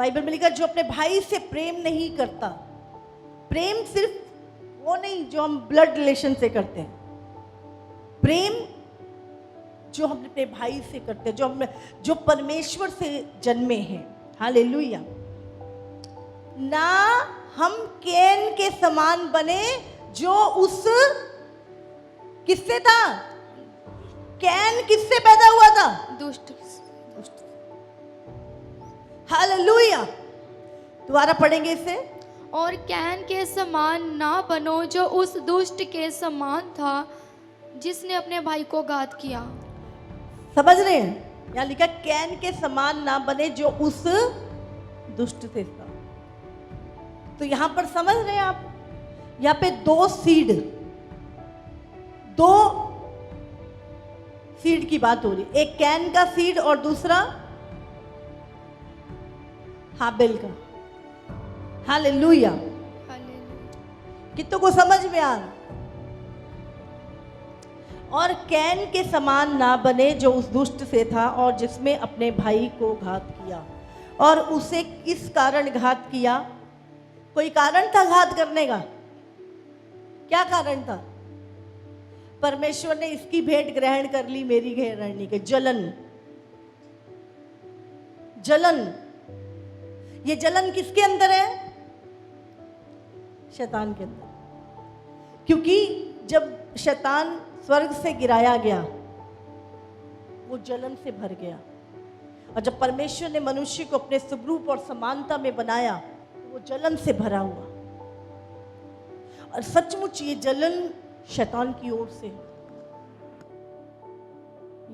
Bible में लिखा जो अपने भाई से प्रेम नहीं करता, प्रेम सिर्फ वो नहीं जो हम ब्लड रिलेशन से करते हैं, प्रेम जो हम अपने भाई से करते हैं, जो परमेश्वर से जन्मे हैं। हालेलुया। ना हम कैन के समान बने जो उस किससे था, कैन किससे पैदा हुआ था, दुष्ट। हालेलुया। दोबारा पढ़ेंगे इसे। और कैन के समान ना बनो जो उस दुष्ट के समान था जिसने अपने भाई को घात किया। समझ रहे हैं, यहाँ लिखा कैन के समान ना बने जो उस दुष्ट से था। तो यहां पर समझ रहे हैं आप, यहाँ पे दो सीड की बात हो रही, एक कैन का सीड और दूसरा हाबिल का। हालेलुया। कितनों को समझ में आ रहा। और कैन के समान ना बने जो उस दुष्ट से था और जिसमें अपने भाई को घात किया। और उसे किस कारण घात किया? कोई कारण था घात करने का? क्या कारण था? परमेश्वर ने इसकी भेंट ग्रहण कर ली, मेरी घेरनी के जलन। ये जलन किसके अंदर है? शैतान के अंदर। क्योंकि जब शैतान स्वर्ग से गिराया गया वो जलन से भर गया, और जब परमेश्वर ने मनुष्य को अपने स्वरूप और समानता में बनाया तो वो जलन से भरा हुआ। और सचमुच ये जलन शैतान की ओर से है।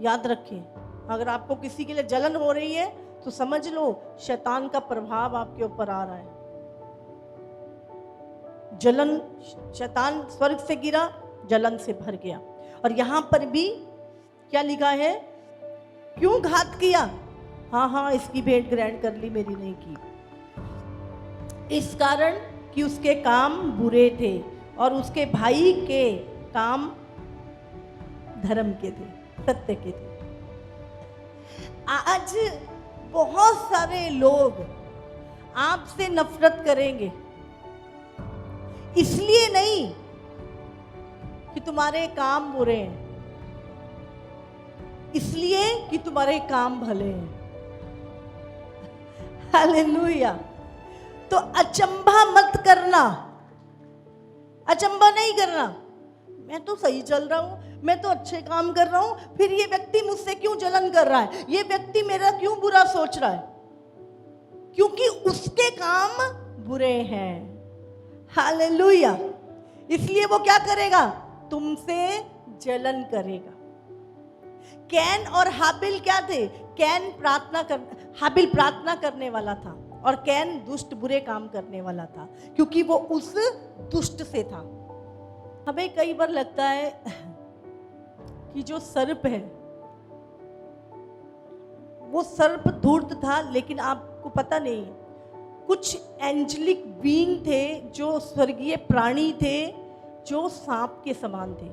याद रखें, अगर आपको किसी के लिए जलन हो रही है तो समझ लो शैतान का प्रभाव आपके ऊपर आ रहा है। जलन, शैतान स्वर्ग से गिरा, जलन से भर गया। और यहां पर भी क्या लिखा है? क्यों घात किया? हाँ, इसकी भेंट ग्रहण कर ली, मेरी नहीं की। इस कारण कि उसके काम बुरे थे और उसके भाई के काम धर्म के थे, सत्य के थे। आज बहुत सारे लोग आपसे नफरत करेंगे, इसलिए नहीं कि तुम्हारे काम बुरे हैं, इसलिए कि तुम्हारे काम भले हैं। हालेलुया। तो अचंभा मत करना, अचंभा नहीं करना। मैं तो सही चल रहा हूं, मैं तो अच्छे काम कर रहा हूं, फिर ये व्यक्ति मुझसे क्यों जलन कर रहा है, ये व्यक्ति मेरा क्यों बुरा सोच रहा है? क्योंकि उसके काम बुरे हैं। हालेलुया। इसलिए वो क्या करेगा? तुमसे जलन करेगा। कैन और हाबिल क्या थे? हाबिल प्रार्थना करने वाला था और कैन दुष्ट बुरे काम करने वाला था, क्योंकि वो उस दुष्ट से था। हमें कई बार लगता है कि जो सर्प है वो सर्प धूर्त था, लेकिन आपको पता नहीं, कुछ एंजेलिक बीइंग थे, जो स्वर्गीय प्राणी थे, जो सांप के समान थे,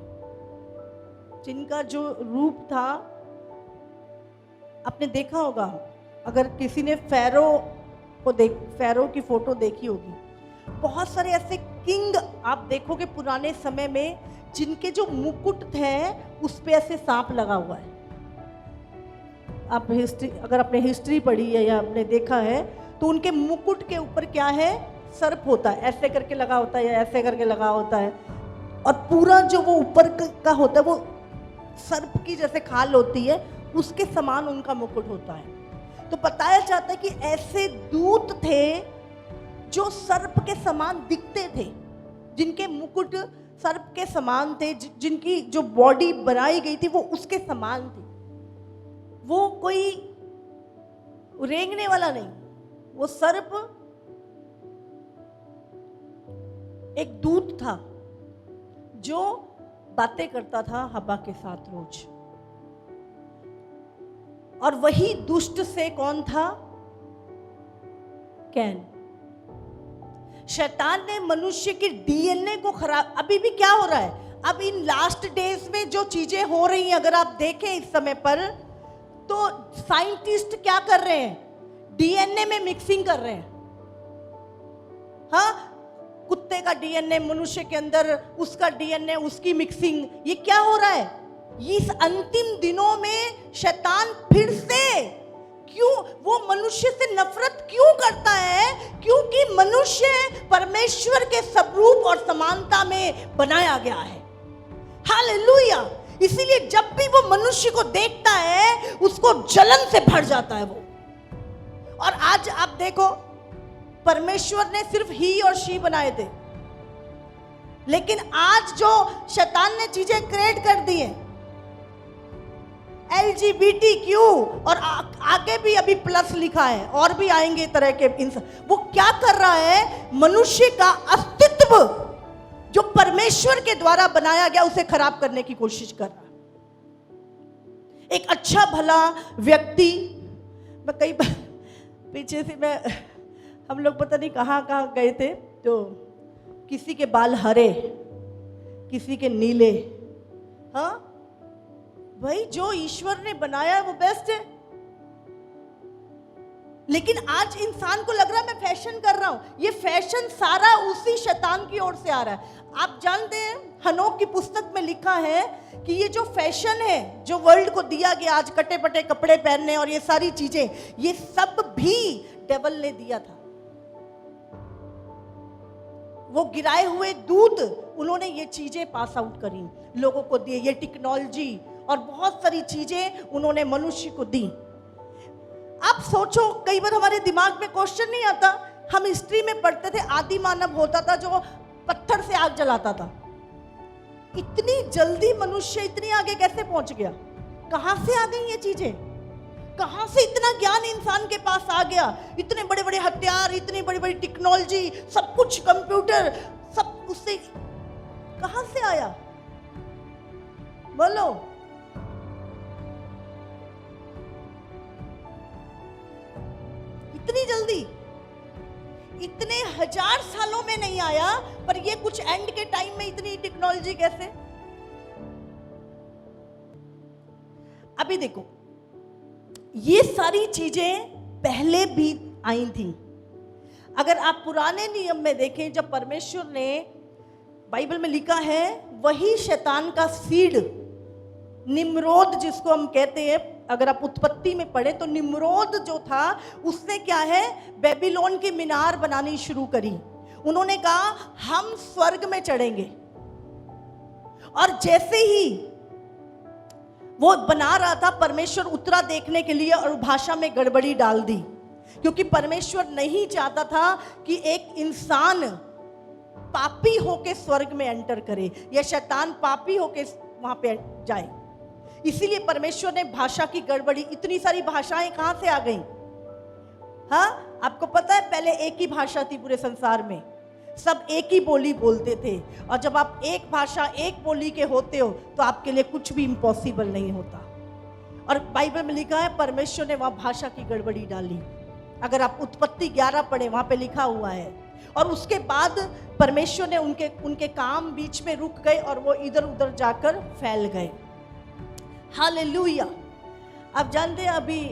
जिनका जो रूप था आपने देखा होगा। अगर किसी ने फैरो की फोटो देखी होगी, बहुत सारे ऐसे किंग आप देखोगे पुराने समय में, जिनके जो मुकुट थे उस पे ऐसे सांप लगा हुआ है। आप अगर आपने हिस्ट्री पढ़ी है या आपने देखा है तो उनके मुकुट के ऊपर क्या है? सर्प होता है, ऐसे करके लगा होता है या ऐसे करके लगा होता है, और पूरा जो वो ऊपर का होता है वो सर्प की जैसे खाल होती है, उसके समान उनका मुकुट होता है। तो बताया जाता है कि ऐसे दूत थे जो सर्प के समान दिखते थे, जिनके मुकुट सर्प के समान थे, जिनकी जो बॉडी बनाई गई थी वो उसके समान थी। वो कोई रेंगने वाला नहीं, वो सर्प एक दूत था जो बातें करता था हवा के साथ रोज। और वही दुष्ट से कौन था? कैन। शैतान ने मनुष्य के डीएनए को खराब, अभी भी क्या हो रहा है, अब इन लास्ट डेज में जो चीजें हो रही हैं, अगर आप देखें इस समय पर, तो साइंटिस्ट क्या कर रहे हैं? डीएनए में मिक्सिंग कर रहे हैं। हाँ, कुत्ते का डीएनए मनुष्य के अंदर, उसका डीएनए उसकी मिक्सिंग, ये क्या हो रहा है? इस अंतिम दिनों में शैतान फिर से क्यों वो मनुष्य से नफरत क्यों करता है? क्योंकि मनुष्य परमेश्वर के स्वरूप और समानता में बनाया गया है। हालेलुया। इसीलिए जब भी वो मनुष्य को देखता है उसको जलन से भर जाता है वो। और आज आप देखो, परमेश्वर ने सिर्फ ही और शी बनाए थे, लेकिन आज जो शैतान ने चीजें क्रिएट कर दी हैं, LGBTQ और आगे भी अभी प्लस लिखा है और भी आएंगे तरह के इंसान, वो क्या कर रहा है? मनुष्य का अस्तित्व जो परमेश्वर के द्वारा बनाया गया उसे खराब करने की कोशिश कर रहा है। एक अच्छा भला व्यक्ति, मैं कई बार पीछे से हम लोग पता नहीं कहाँ कहाँ गए थे, तो किसी के बाल हरे, किसी के नीले। हाँ भाई, जो ईश्वर ने बनाया वो बेस्ट है। लेकिन आज इंसान को लग रहा है मैं फैशन कर रहा हूं। ये फैशन सारा उसी शैतान की ओर से आ रहा है। आप जानते हैं, हनोक की पुस्तक में लिखा है कि ये जो फैशन है जो वर्ल्ड को दिया गया, आज कटे पटे कपड़े पहनने और ये सारी चीजें, ये सब भी डेविल ने दिया था। वो गिराए हुए दूत, उन्होंने ये चीजें पास आउट करी, लोगों को दिए। ये टेक्नोलॉजी और बहुत सारी चीजें उन्होंने मनुष्य को दी। आप सोचो, कई बार हमारे दिमाग में क्वेश्चन नहीं आता। हम हिस्ट्री में पढ़ते थे आदि मानव होता था जो पत्थर से आग जलाता था। इतनी जल्दी मनुष्य इतनी आगे कैसे पहुंच गया? कहां से आ गई ये चीजें? कहां से इतना ज्ञान इंसान के पास आ गया? इतने बड़े बड़े हथियार, इतनी बड़ी बड़ी टेक्नोलॉजी, सब कुछ कंप्यूटर, सब उससे कहां से आया? बोलो। इतनी जल्दी, इतने 1000 सालों में नहीं आया, पर ये कुछ एंड के टाइम में इतनी टेक्नोलॉजी कैसे? अभी देखो, ये सारी चीजें पहले भी आई थी। अगर आप पुराने नियम में देखें, जब परमेश्वर ने, बाइबल में लिखा है, वही शैतान का सीड निम्रोद जिसको हम कहते हैं, अगर आप उत्पत्ति में पढ़े तो निम्रोद जो था उसने क्या है, बेबीलोन की मीनार बनानी शुरू करी। उन्होंने कहा हम स्वर्ग में चढ़ेंगे, और जैसे ही वो बना रहा था, परमेश्वर उतरा देखने के लिए और भाषा में गड़बड़ी डाल दी, क्योंकि परमेश्वर नहीं चाहता था कि एक इंसान पापी होके स्वर्ग में एंटर करे या शैतान पापी होके वहां पे जाए। इसीलिए परमेश्वर ने भाषा की गड़बड़ी, इतनी सारी भाषाएं कहां से आ गई? हाँ, आपको पता है पहले एक ही भाषा थी पूरे संसार में, सब एक ही बोली बोलते थे। और जब आप एक भाषा एक बोली के होते हो तो आपके लिए कुछ भी इम्पॉसिबल नहीं होता। और बाइबल में लिखा है परमेश्वर ने वहां भाषा की गड़बड़ी डाली। अगर आप उत्पत्ति 11 पढ़े, वहां पे लिखा हुआ है। और उसके बाद परमेश्वर ने उनके काम बीच में रुक गए और वो इधर उधर जाकर फैल गए। हालेलुया। आप जानते हैं, अभी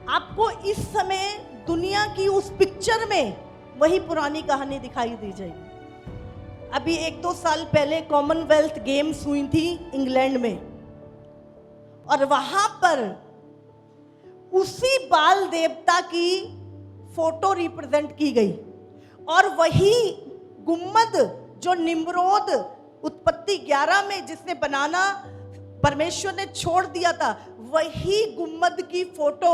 आपको इस समय दुनिया की उस पिक्चर में वही पुरानी कहानी दिखाई दी जाएगी। अभी 1-2 साल पहले कॉमनवेल्थ गेम्स हुई थी इंग्लैंड में, और वहां पर उसी बाल देवता की फोटो रिप्रेजेंट की गई, और वही गुम्मद जो निम्रोद उत्पत्ति 11 में जिसने बनाना परमेश्वर ने छोड़ दिया था, वही गुम्मद की फोटो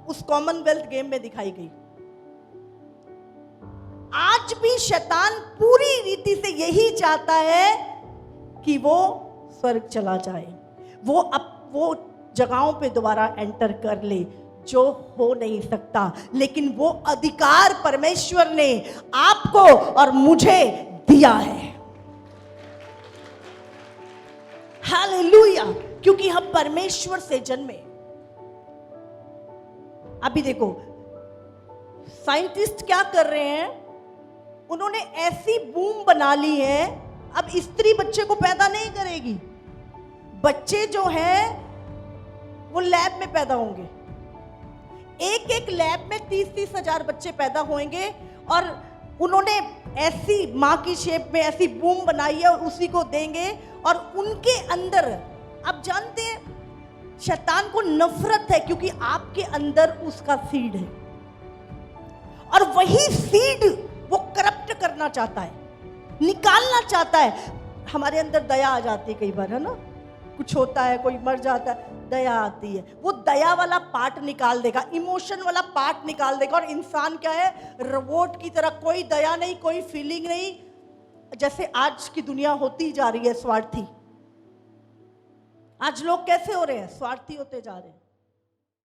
उस कॉमनवेल्थ गेम में दिखाई गई। आज भी शैतान पूरी रीति से यही चाहता है कि वो स्वर्ग चला जाए, वो जगहों पे दोबारा एंटर कर ले, जो हो नहीं सकता। लेकिन वो अधिकार परमेश्वर ने आपको और मुझे दिया है। हालेलुया, क्योंकि हम परमेश्वर से जन्मे। अभी देखो, साइंटिस्ट क्या कर रहे हैं, उन्होंने ऐसी बूम बना ली है, अब स्त्री बच्चे को पैदा नहीं करेगी। बच्चे जो हैं वो लैब में पैदा होंगे। एक एक लैब में 30-30 हजार बच्चे पैदा होंगे और उन्होंने ऐसी माँ की शेप में ऐसी बूम बनाई है और उसी को देंगे। और उनके अंदर आप जानते हैं शैतान को नफरत है क्योंकि आपके अंदर उसका सीड है और वही सीड वो करप्ट करना चाहता है, निकालना चाहता है। हमारे अंदर दया आ जाती है कई बार, है ना, कुछ होता है, कोई मर जाता है, दया आती है, वो दया वाला पार्ट निकाल देगा, इमोशन वाला पार्ट निकाल देगा। और इंसान क्या है, रोबोट की तरह, कोई दया नहीं, कोई फीलिंग नहीं। जैसे आज की दुनिया होती जा रही है स्वार्थी। आज लोग कैसे हो रहे हैं, स्वार्थी होते जा रहे हैं।